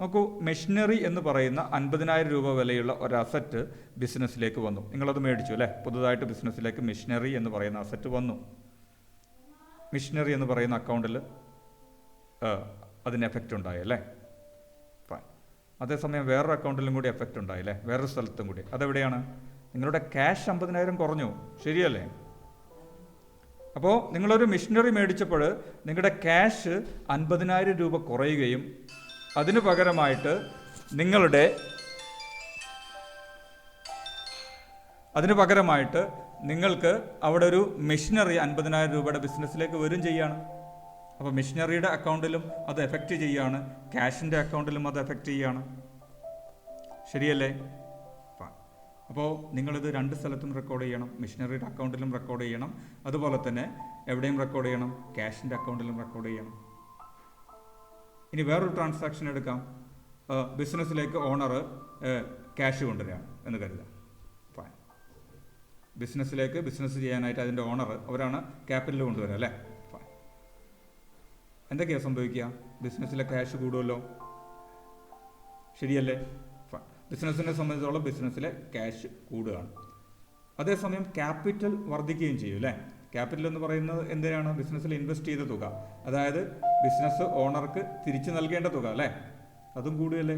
A: നോക്കൂ, മെഷീനറി എന്ന് പറയുന്ന 50,000 രൂപ വിലയുള്ള ഒരു അസറ്റ് ബിസിനസ്സിലേക്ക് വന്നു. നിങ്ങളത് മേടിച്ചു അല്ലേ. പുതുതായിട്ട് ബിസിനസ്സിലേക്ക് മെഷീനറി എന്ന് പറയുന്ന അസറ്റ് വന്നു. മെഷീനറി എന്ന് പറയുന്ന അക്കൗണ്ടിൽ അതിന് എഫക്റ്റ് ഉണ്ടായി അല്ലേ. ഫൈൻ. അതേസമയം വേറൊരു അക്കൗണ്ടിലും കൂടി എഫക്റ്റ് ഉണ്ടായില്ലേ, വേറൊരു സ്ഥലത്തും കൂടി. അതെവിടെയാണ്? നിങ്ങളുടെ ക്യാഷ് 50,000 കുറഞ്ഞു, ശരിയല്ലേ? അപ്പോൾ നിങ്ങളൊരു മെഷീനറി മേടിച്ചപ്പോൾ നിങ്ങളുടെ ക്യാഷ് 50,000 രൂപ കുറയുകയും അതിന് പകരമായിട്ട് നിങ്ങൾക്ക് അവിടെ ഒരു മെഷീനറി 50,000 രൂപയുടെ ബിസിനസ്സിലേക്ക് വരും ചെയ്യാണ്. അപ്പോൾ മെഷീനറിയുടെ അക്കൗണ്ടിലും അത് എഫക്റ്റ് ചെയ്യാണ്, ക്യാഷിൻ്റെ അക്കൗണ്ടിലും അത് എഫക്റ്റ് ചെയ്യാണ്, ശരിയല്ലേ? അപ്പോൾ നിങ്ങളിത് രണ്ട് സ്ഥലത്തും റെക്കോർഡ് ചെയ്യണം. മെഷീനറിയുടെ അക്കൗണ്ടിലും റെക്കോർഡ് ചെയ്യണം, അതുപോലെ തന്നെ എവിടെയും റെക്കോർഡ് ചെയ്യണം, ക്യാഷിൻ്റെ അക്കൗണ്ടിലും റെക്കോർഡ് ചെയ്യണം. ഇനി വേറൊരു ട്രാൻസാക്ഷൻ എടുക്കാം. ബിസിനസ്സിലേക്ക് ഓണർ ക്യാഷ് കൊണ്ടുവരികയാണ് എന്ന് കരുതാം. ഫൈൻ. ബിസിനസ് ചെയ്യാനായിട്ട് അതിൻ്റെ ഓണർ അവരാണ് ക്യാപിറ്റൽ കൊണ്ടുവരിക അല്ലേ. ഫൈൻ. എന്തൊക്കെയാണ് സംഭവിക്കുക? ബിസിനസ്സിലെ ക്യാഷ് കൂടുമല്ലോ, ശരിയല്ലേ? ബിസിനസ്സിനെ സംബന്ധിച്ചോളം ബിസിനസ്സിലെ ക്യാഷ് കൂടുകയാണ്. അതേസമയം ക്യാപിറ്റൽ വർദ്ധിക്കുകയും ചെയ്യും അല്ലേ. ക്യാപിറ്റൽ എന്ന് പറയുന്നത് എന്തിനാണ്? ബിസിനസ്സിൽ ഇൻവെസ്റ്റ് ചെയ്ത തുക, അതായത് ബിസിനസ് ഓണർക്ക് തിരിച്ചു നൽകേണ്ട തുക അല്ലേ, അതും കൂടുകയല്ലേ.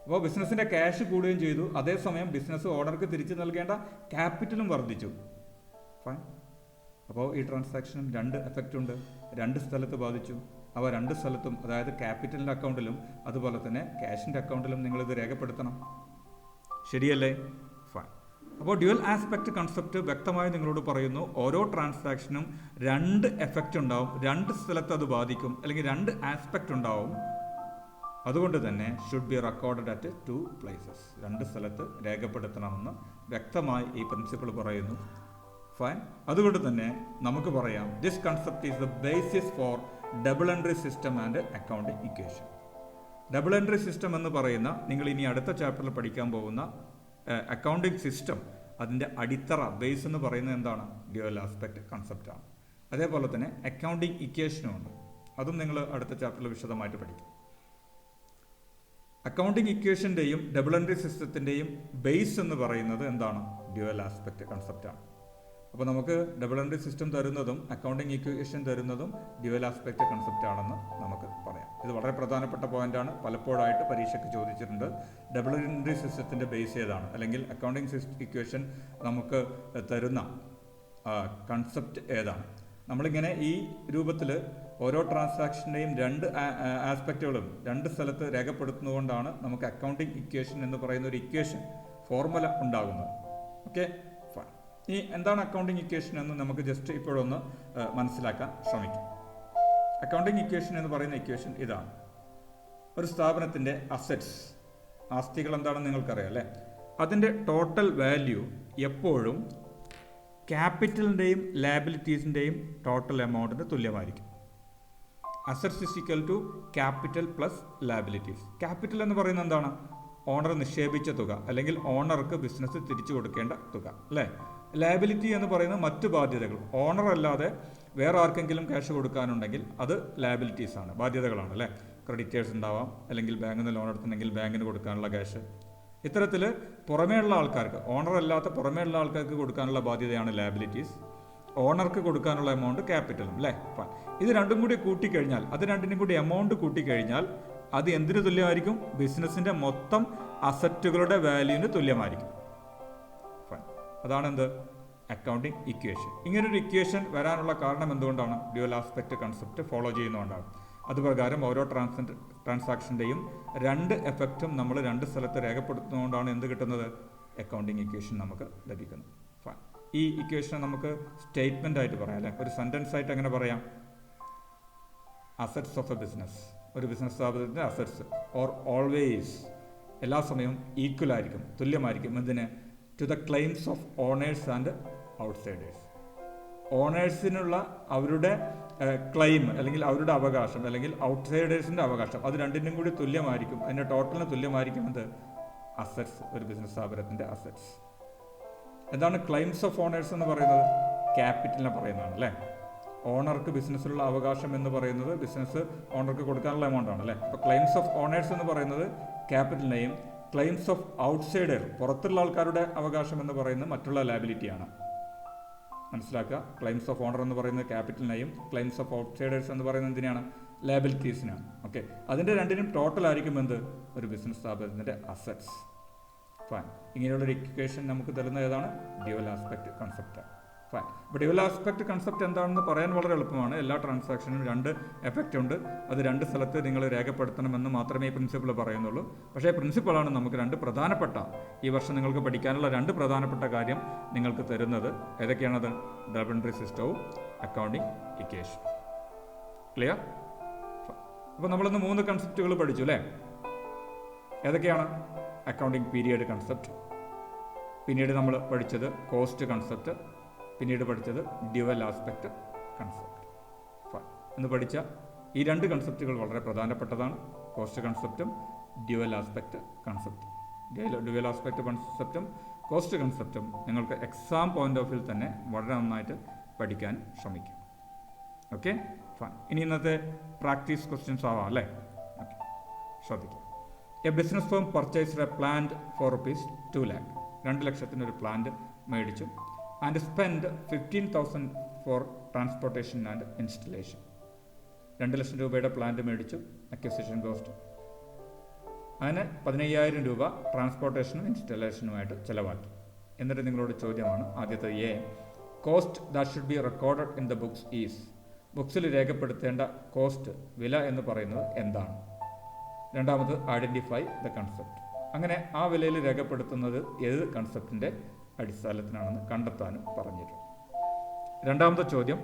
A: അപ്പോൾ ബിസിനസ്സിൻ്റെ ക്യാഷ് കൂടുകയും ചെയ്തു, അതേസമയം ബിസിനസ് ഓണർക്ക് തിരിച്ചു നൽകേണ്ട ക്യാപിറ്റലും വർദ്ധിച്ചു. ഫൈൻ. അപ്പോൾ ഈ ട്രാൻസാക്ഷനും രണ്ട് എഫക്റ്റ് ഉണ്ട്, രണ്ട് സ്ഥലത്ത് ബാധിച്ചു. അവ രണ്ട് സ്ഥലത്തും, അതായത് ക്യാപിറ്റലിൻ്റെ അക്കൗണ്ടിലും അതുപോലെ തന്നെ ക്യാഷിൻ്റെ അക്കൗണ്ടിലും നിങ്ങളിത് രേഖപ്പെടുത്തണം, ശരിയല്ലേ? ഫൈൻ. അപ്പോൾ ഡ്യുവൽ ആസ്പെക്റ്റ് കൺസെപ്റ്റ് വ്യക്തമായി നിങ്ങളോട് പറയുന്നു, ഓരോ ട്രാൻസാക്ഷനും രണ്ട് എഫക്റ്റ് ഉണ്ടാവും, രണ്ട് സ്ഥലത്ത് അത് ബാധിക്കും, അല്ലെങ്കിൽ രണ്ട് ആസ്പെക്റ്റ് ഉണ്ടാവും. അതുകൊണ്ട് തന്നെ should be recorded at two places, രണ്ട് സ്ഥലത്ത് രേഖപ്പെടുത്തണമെന്ന് വ്യക്തമായി ഈ പ്രിൻസിപ്പിൾ പറയുന്നു. ഫൈൻ. അതുകൊണ്ട് തന്നെ നമുക്ക് പറയാം, this concept is the basis for double entry system and accounting equation. Double entry system എന്ന് പറയുന്ന, നിങ്ങൾ ഇനി അടുത്ത ചാപ്റ്ററിൽ പഠിക്കാൻ പോകുന്ന അക്കൗണ്ടിങ് സിസ്റ്റം, അതിൻ്റെ അടിത്തറ ബേസ് എന്ന് പറയുന്നത് എന്താണ്? ഡ്യുവൽ ആസ്പെക്റ്റ് കൺസെപ്റ്റാണ്. അതേപോലെ തന്നെ അക്കൗണ്ടിങ് ഇക്വേഷനും ഉണ്ട്, അതും നിങ്ങൾ അടുത്ത ചാപ്റ്ററിൽ വിശദമായിട്ട് പഠിക്കും. അക്കൗണ്ടിങ് ഇക്വേഷൻ്റെയും ഡബിൾ എൻട്രി സിസ്റ്റത്തിൻ്റെയും ബേസ് എന്ന് പറയുന്നത് എന്താണ്? ഡ്യുവൽ ആസ്പെക്റ്റ് കൺസെപ്റ്റാണ്. അപ്പോൾ നമുക്ക് ഡബിൾ എൻട്രി സിസ്റ്റം തരുന്നതും അക്കൗണ്ടിങ് ഇക്വേഷൻ തരുന്നതും ഡ്യുവൽ ആസ്പെക്റ്റ് കൺസെപ്റ്റ് ആണെന്ന് നമുക്ക് പറയാം. ഇത് വളരെ പ്രധാനപ്പെട്ട പോയിന്റാണ്, പലപ്പോഴായിട്ട് പരീക്ഷയ്ക്ക് ചോദിച്ചിട്ടുണ്ട്. ഡബിൾ എൻട്രി സിസ്റ്റത്തിൻ്റെ ബേസ് ഏതാണ്, അല്ലെങ്കിൽ അക്കൗണ്ടിങ് ഇക്വേഷൻ നമുക്ക് തരുന്ന കൺസെപ്റ്റ് ഏതാണ്? നമ്മളിങ്ങനെ ഈ രൂപത്തിൽ ഓരോ ട്രാൻസാക്ഷൻ്റെയും രണ്ട് ആസ്പെക്റ്റുകളും രണ്ട് സ്ഥലത്ത് രേഖപ്പെടുത്തുന്നതുകൊണ്ടാണ് നമുക്ക് അക്കൗണ്ടിങ് ഇക്വേഷൻ എന്ന് പറയുന്ന ഒരു ഇക്വേഷൻ ഫോർമുല ഉണ്ടാകുന്നത്. ഓക്കെ. ഈ എന്താണ് അക്കൗണ്ടിങ് ഇക്വേഷൻ എന്ന് നമുക്ക് ജസ്റ്റ് ഇപ്പോഴൊന്ന് മനസ്സിലാക്കാൻ ശ്രമിക്കാം. അക്കൗണ്ടിങ് ഇക്വേഷൻ എന്ന് പറയുന്ന ഇക്വേഷൻ ഇതാണ്. ഒരു സ്ഥാപനത്തിൻ്റെ അസറ്റ്സ്, ആസ്തികൾ എന്താണെന്ന് നിങ്ങൾക്കറിയാം അല്ലേ. അതിൻ്റെ ടോട്ടൽ വാല്യൂ എപ്പോഴും ക്യാപിറ്റലിൻ്റെയും ലയബിലിറ്റീസിൻ്റെയും ടോട്ടൽ എമൗണ്ടിന് തുല്യമായിരിക്കും. Assets is equal to capital plus liabilities. Capital എന്ന് പറയുന്നത് എന്താണ്? ഓണർ നിക്ഷേപിച്ച തുക, അല്ലെങ്കിൽ ഓണർക്ക് ബിസിനസ് തിരിച്ചു കൊടുക്കേണ്ട തുക അല്ലേ. ലയബിലിറ്റി എന്ന് പറയുന്നത് മറ്റു ബാധ്യതകൾ, ഓണർ അല്ലാതെ വേറെ ആർക്കെങ്കിലും ക്യാഷ് കൊടുക്കാനുണ്ടെങ്കിൽ അത് ലയബിലിറ്റീസ് ആണ്, ബാധ്യതകളാണ് അല്ലേ. ക്രെഡിറ്റേഴ്സ് ഉണ്ടാവാം, അല്ലെങ്കിൽ ബാങ്കിൽ നിന്ന് ലോൺ എടുത്തിട്ടുണ്ടെങ്കിൽ ബാങ്കിന് കൊടുക്കാനുള്ള ക്യാഷ്, ഇത്തരത്തിൽ പുറമേയുള്ള ആൾക്കാർക്ക്, ഓണർ അല്ലാത്ത പുറമേയുള്ള ആൾക്കാർക്ക് കൊടുക്കാനുള്ള ബാധ്യതയാണ് ലാബിലിറ്റീസ്, ഓണർക്ക് കൊടുക്കാനുള്ള എമൗണ്ട് ക്യാപിറ്റലും, അല്ലേ? ഇത് രണ്ടും കൂടി കൂട്ടിക്കഴിഞ്ഞാൽ, അത് രണ്ടിനും കൂടി എമൗണ്ട് കൂട്ടിക്കഴിഞ്ഞാൽ അത് എന്തിനു തുല്യമായിരിക്കും? ബിസിനസ്സിൻ്റെ മൊത്തം അസറ്റുകളുടെ വാല്യൂവിന് തുല്യമായിരിക്കും. അതാണ് എന്ത്? Accounting equation. ഇങ്ങനൊരു ഇക്വേഷൻ വരാനുള്ള കാരണം എന്തുകൊണ്ടാണ്? ഡ്യുവൽ ആസ്പെക്ട് കൺസെപ്റ്റ് ഫോളോ ചെയ്യുന്നതുകൊണ്ടാണ്. അതുപ്രകാരം ഓരോ ട്രാൻസാക്ഷൻ്റെയും രണ്ട് എഫക്റ്റും നമ്മൾ രണ്ട് സ്ഥലത്ത് രേഖപ്പെടുത്തുന്നതുകൊണ്ടാണ് എന്ത് കിട്ടുന്നത്? അക്കൗണ്ടിങ് ഇക്വേഷൻ നമുക്ക് ലഭിക്കുന്നത്. ഈ ഇക്വേഷൻ നമുക്ക് സ്റ്റേറ്റ്മെൻ്റ് ആയിട്ട് പറയാം, അല്ലേ? ഒരു സെൻറ്റൻസ് ആയിട്ട് എങ്ങനെ പറയാം? അസറ്റ്സ് ഓഫ് എ ബിസിനസ്, ഒരു ബിസിനസ് സ്ഥാപനത്തിൻ്റെ അസറ്റ്സ് ഓൾവേസ്, എല്ലാ സമയവും ഈക്വൽ ആയിരിക്കും, തുല്യമായിരിക്കും. എന്തിന്? To the claims of owners and outsiders. ഓണേഴ്സിനുള്ള അവരുടെ ക്ലെയിം അല്ലെങ്കിൽ അവരുടെ അവകാശം അല്ലെങ്കിൽ ഔട്ട്സൈഡേഴ്സിൻ്റെ അവകാശം, അത് രണ്ടിനും കൂടി തുല്യമായിരിക്കും. അതിൻ്റെ ടോട്ടലിന് തുല്യമായിരിക്കും എന്ത്? അസറ്റ്സ്, ഒരു ബിസിനസ് സ്ഥാപനത്തിൻ്റെ അസറ്റ്സ്. എന്താണ് ക്ലെയിംസ് ഓഫ് ഓണേഴ്സ് എന്ന് പറയുന്നത്? ക്യാപിറ്റലിനെ പറയുന്നതാണ്, അല്ലേ? ഓണർക്ക് ബിസിനസ്സിലുള്ള അവകാശം എന്ന് പറയുന്നത് ബിസിനസ് ഓണർക്ക് കൊടുക്കാനുള്ള എമൗണ്ട് ആണ്, അല്ലേ? അപ്പോൾ ക്ലെയിംസ് ഓഫ് ഓണേഴ്സ് എന്ന് പറയുന്നത് ക്യാപിറ്റലിനെയും, ക്ലെയിംസ് ഓഫ് ഔട്ട്സൈഡർ, പുറത്തുള്ള ആൾക്കാരുടെ അവകാശം എന്ന് പറയുന്നത് മറ്റുള്ള ലാബിലിറ്റിയാണ്. മനസ്സിലാക്കുക. ക്ലെയിംസ് ഓഫ് ഓണർ എന്ന് പറയുന്നത് ക്യാപിറ്റലിനെയും, ക്ലെയിംസ് ഓഫ് ഔട്ട്സൈഡേഴ്സ് എന്ന് പറയുന്നത് എന്തിനാണ്? ലാബിലിറ്റീസിനാണ്. ഓക്കെ, അതിൻ്റെ രണ്ടിനും ടോട്ടൽ ആയിരിക്കും എന്ത്? ഒരു ബിസിനസ് സ്ഥാപനത്തിൻ്റെ അസറ്റ്സ്. ഫൈൻ. ഇങ്ങനെയുള്ളൊരു ഇക്വേഷൻ നമുക്ക് തരുന്ന ഏതാണ്? ഡ്യുവൽ ആസ്പെക്ട് കൺസെപ്റ്റാണ്. ഫൈൻ. അപ്പോൾ ഡ്യുവൽ ആസ്പെക്ട് കൺസെപ്റ്റ് എന്താണെന്ന് പറയാൻ വളരെ എളുപ്പമാണ്. എല്ലാ ട്രാൻസാക്ഷനും രണ്ട് എഫക്റ്റ് ഉണ്ട്, അത് രണ്ട് സ്ഥലത്ത് നിങ്ങൾ രേഖപ്പെടുത്തണമെന്ന് മാത്രമേ ഈ പ്രിൻസിപ്പിൾ പറയുന്നുള്ളൂ. പക്ഷേ പ്രിൻസിപ്പിളാണ് നമുക്ക് രണ്ട് പ്രധാനപ്പെട്ട, ഈ വർഷം നിങ്ങൾക്ക് പഠിക്കാനുള്ള രണ്ട് പ്രധാനപ്പെട്ട കാര്യം നിങ്ങൾക്ക് തരുന്നത്. ഏതൊക്കെയാണത്? ഡബിൾ എൻട്രി സിസ്റ്റവും അക്കൗണ്ടിങ് ഇക്വേഷൻ. ക്ലിയർ? അപ്പോൾ നമ്മളിന്ന് 3 കൺസെപ്റ്റുകൾ പഠിച്ചു, അല്ലേ? ഏതൊക്കെയാണ്? അക്കൗണ്ടിങ് പീരിയഡ് കൺസെപ്റ്റ്, പിന്നീട് നമ്മൾ പഠിച്ചത് കോസ്റ്റ് കൺസെപ്റ്റ്, പിന്നീട് പഠിച്ചത് ഡ്യുവൽ ആസ്പെക്ട് കൺസെപ്റ്റ്. എന്ന് പഠിച്ച ഈ 2 കൺസെപ്റ്റുകൾ വളരെ പ്രധാനപ്പെട്ടതാണ്. കോസ്റ്റ് കൺസെപ്റ്റും ഡ്യുവൽ ആസ്പെക്ട് കൺസെപ്റ്റും. ഡ്യുവൽ ആസ്പെക്ട് കൺസെപ്റ്റും കോസ്റ്റ് കൺസെപ്റ്റും നിങ്ങൾക്ക് എക്സാം പോയിന്റ് ഓഫ് വ്യൂ തന്നെ വളരെ നന്നായിട്ട് പഠിക്കാൻ ശ്രമിക്കും. Okay, fine. ഇനി ഇന്നത്തെ പ്രാക്ടീസ് ക്വസ്റ്റ്യൻസ് ആവാം, അല്ലേ? ഓക്കെ, ശ്രദ്ധിക്കുക. A business firm purchased a plant for ₹2 lakh. 2 ലക്ഷത്തിന് ഒരു പ്ലാന്റ് മേടിച്ചു. And spend 15,000 for transportation and installation. 2 ലക്ഷം രൂപയുടെ പ്ലാന്റ് മേടിച്ചു, അക്വിസിഷൻ കോസ്റ്റ്. അതിന് 15,000 രൂപ ട്രാൻസ്പോർട്ടേഷനും ഇൻസ്റ്റലേഷനുമായിട്ട് ചിലവാക്കി. എന്നിട്ട് നിങ്ങളോട് ചോദ്യമാണ്, ആദ്യത്തെ A, cost that should be recorded in the books is. ബുക്സിൽ രേഖപ്പെടുത്തേണ്ട കോസ്റ്റ്, വില എന്ന് പറയുന്നത് എന്താണ്? രണ്ടാമത് ഐഡൻറ്റിഫൈ ദ കൺസെപ്റ്റ്. അങ്ങനെ ആ വിലയിൽ രേഖപ്പെടുത്തുന്നത് ഏത് കൺസെപ്റ്റിൻ്റെ അടിസ്ഥാനത്തിനാണെന്ന് കണ്ടെത്താനും പറഞ്ഞിട്ടുണ്ട്. രണ്ടാമത്തെ ചോദ്യം,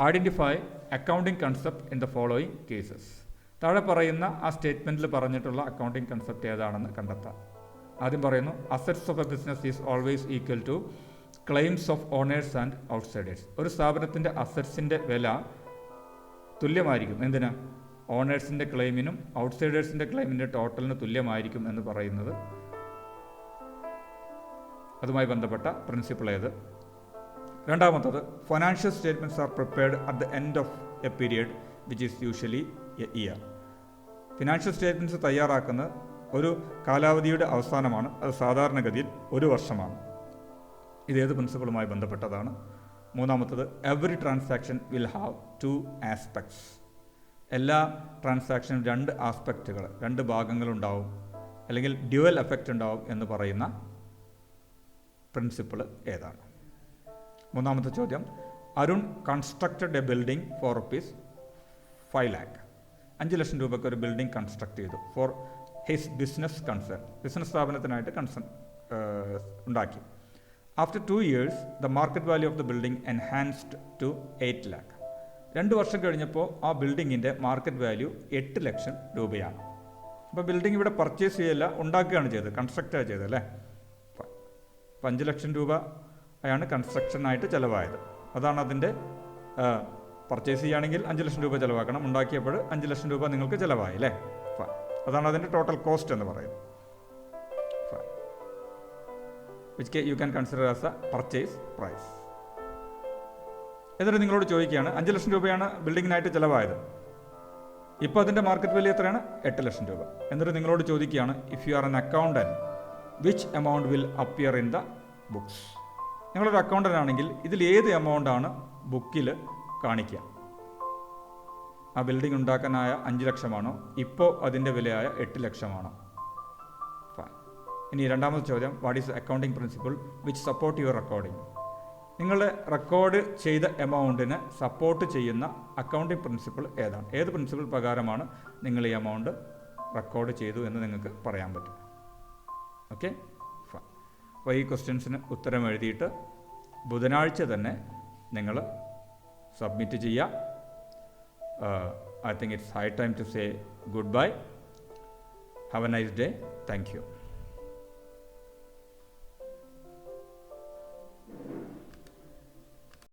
A: identify accounting concept in the following cases. താഴെ പറയുന്ന ആ സ്റ്റേറ്റ്മെൻറ്റിൽ പറഞ്ഞിട്ടുള്ള അക്കൗണ്ടിങ് കൺസെപ്റ്റ് ഏതാണെന്ന് കണ്ടെത്താം. ആദ്യം പറയുന്നു, assets of a business is always equal to claims of owners and outsiders. ഒരു സ്ഥാപനത്തിൻ്റെ അസറ്റ്സിൻ്റെ വില തുല്യമായിരിക്കും. എന്തിനാ? ഓണേഴ്സിൻ്റെ ക്ലെയിമിനും ഔട്ട്സൈഡേഴ്സിൻ്റെ ക്ലെയിമിൻ്റെ ടോട്ടലിന് തുല്യമായിരിക്കും എന്ന് പറയുന്നത്. അതുമായി ബന്ധപ്പെട്ട പ്രിൻസിപ്പിൾ ഏത്? രണ്ടാമത്തത്, financial statements are prepared at the end of A period which is usually A year. Financial statements തയ്യാറാക്കുന്നത് ഒരു കാലാവധിയുടെ അവസാനമാണ്. അത് സാധാരണഗതിയിൽ 1 വർഷമാണ്. ഇതേത് പ്രിൻസിപ്പിളുമായി ബന്ധപ്പെട്ടതാണ്? മൂന്നാമത്തത്, every transaction will have 2 aspects. എല്ലാ ട്രാൻസാക്ഷനും 2 ആസ്പെക്റ്റുകൾ, 2 ഭാഗങ്ങളുണ്ടാവും, അല്ലെങ്കിൽ ഡ്യുവൽ എഫക്റ്റ് ഉണ്ടാവും എന്ന് പറയുന്ന പ്രിൻസിപ്പിൾ ഏതാണ്? മൂന്നാമത്തെ ചോദ്യം, Arun constructed a building for ₹5 lakh. 5 ലക്ഷം രൂപയ്ക്ക് ഒരു ബിൽഡിംഗ് കൺസ്ട്രക്ട് ചെയ്തു. For his business concern, business സ്ഥാപനത്തിനായിട്ട് ഉണ്ടാക്കി. After 2 years the market value of the building enhanced to 8 lakh. 2 വർഷം കഴിഞ്ഞപ്പോൾ ആ ബിൽഡിങ്ങിൻ്റെ മാർക്കറ്റ് വാല്യൂ 8 ലക്ഷം രൂപയാണ്. അപ്പോൾ ബിൽഡിംഗ് ഇവിടെ പർച്ചേസ് ചെയ്യല്ല, ഉണ്ടാക്കുകയാണ് ചെയ്തത്, കൺസ്ട്രക്റ്റാണ് ചെയ്തത്, അല്ലേ? അപ്പോൾ 5 ലക്ഷം രൂപ ആണ് കൺസ്ട്രക്ഷനായിട്ട് ചിലവായത്. അതാണ് അതിൻ്റെ, പർച്ചേസ് ചെയ്യുകയാണെങ്കിൽ 5 ലക്ഷം രൂപ ചിലവാക്കണം, ഉണ്ടാക്കിയപ്പോൾ 5 ലക്ഷം രൂപ നിങ്ങൾക്ക് ചിലവായി, അല്ലേ? അതാണ് അതിൻ്റെ ടോട്ടൽ കോസ്റ്റ് എന്ന് പറയുന്നത്. which you can consider as a purchase price. എന്നിട്ട് നിങ്ങളോട് ചോദിക്കുകയാണ്, 5 ലക്ഷം രൂപയാണ് ബിൽഡിങ്ങിനായിട്ട് ചിലവായത്, ഇപ്പോൾ അതിൻ്റെ മാർക്കറ്റ് വാല്യൂ എത്രയാണ്? 8 ലക്ഷം രൂപ. എന്നിട്ട് നിങ്ങളോട് ചോദിക്കുകയാണ്, if you are N accountant which amount will appear in the books. നിങ്ങളൊരു അക്കൗണ്ടൻ്റ് ആണെങ്കിൽ ഇതിൽ ഏത് എമൗണ്ടാണ് ബുക്കിൽ കാണിക്കുക? ആ ബിൽഡിംഗ് ഉണ്ടാക്കാനായ 5 ലക്ഷമാണോ, ഇപ്പോൾ അതിൻ്റെ വിലയായ 8 ലക്ഷമാണോ? ഇനി രണ്ടാമത്തെ ചോദ്യം, what is accounting principle which support your recording? നിങ്ങൾ റെക്കോർഡ് ചെയ്ത എമൗണ്ടിനെ സപ്പോർട്ട് ചെയ്യുന്ന അക്കൗണ്ടിങ് പ്രിൻസിപ്പിൾ ഏതാണ്? ഏത് പ്രിൻസിപ്പിൾ പ്രകാരമാണ് നിങ്ങൾ ഈ എമൗണ്ട് റെക്കോർഡ് ചെയ്തു എന്ന് നിങ്ങൾക്ക് പറയാൻ പറ്റും. ഓക്കെ, അപ്പോൾ ഈ ക്വസ്റ്റ്യൻസിന് ഉത്തരം എഴുതിയിട്ട് ബുധനാഴ്ച തന്നെ നിങ്ങൾ സബ്മിറ്റ് ചെയ്യുക. I think it's high time to say goodbye. Have a nice day. Thank you.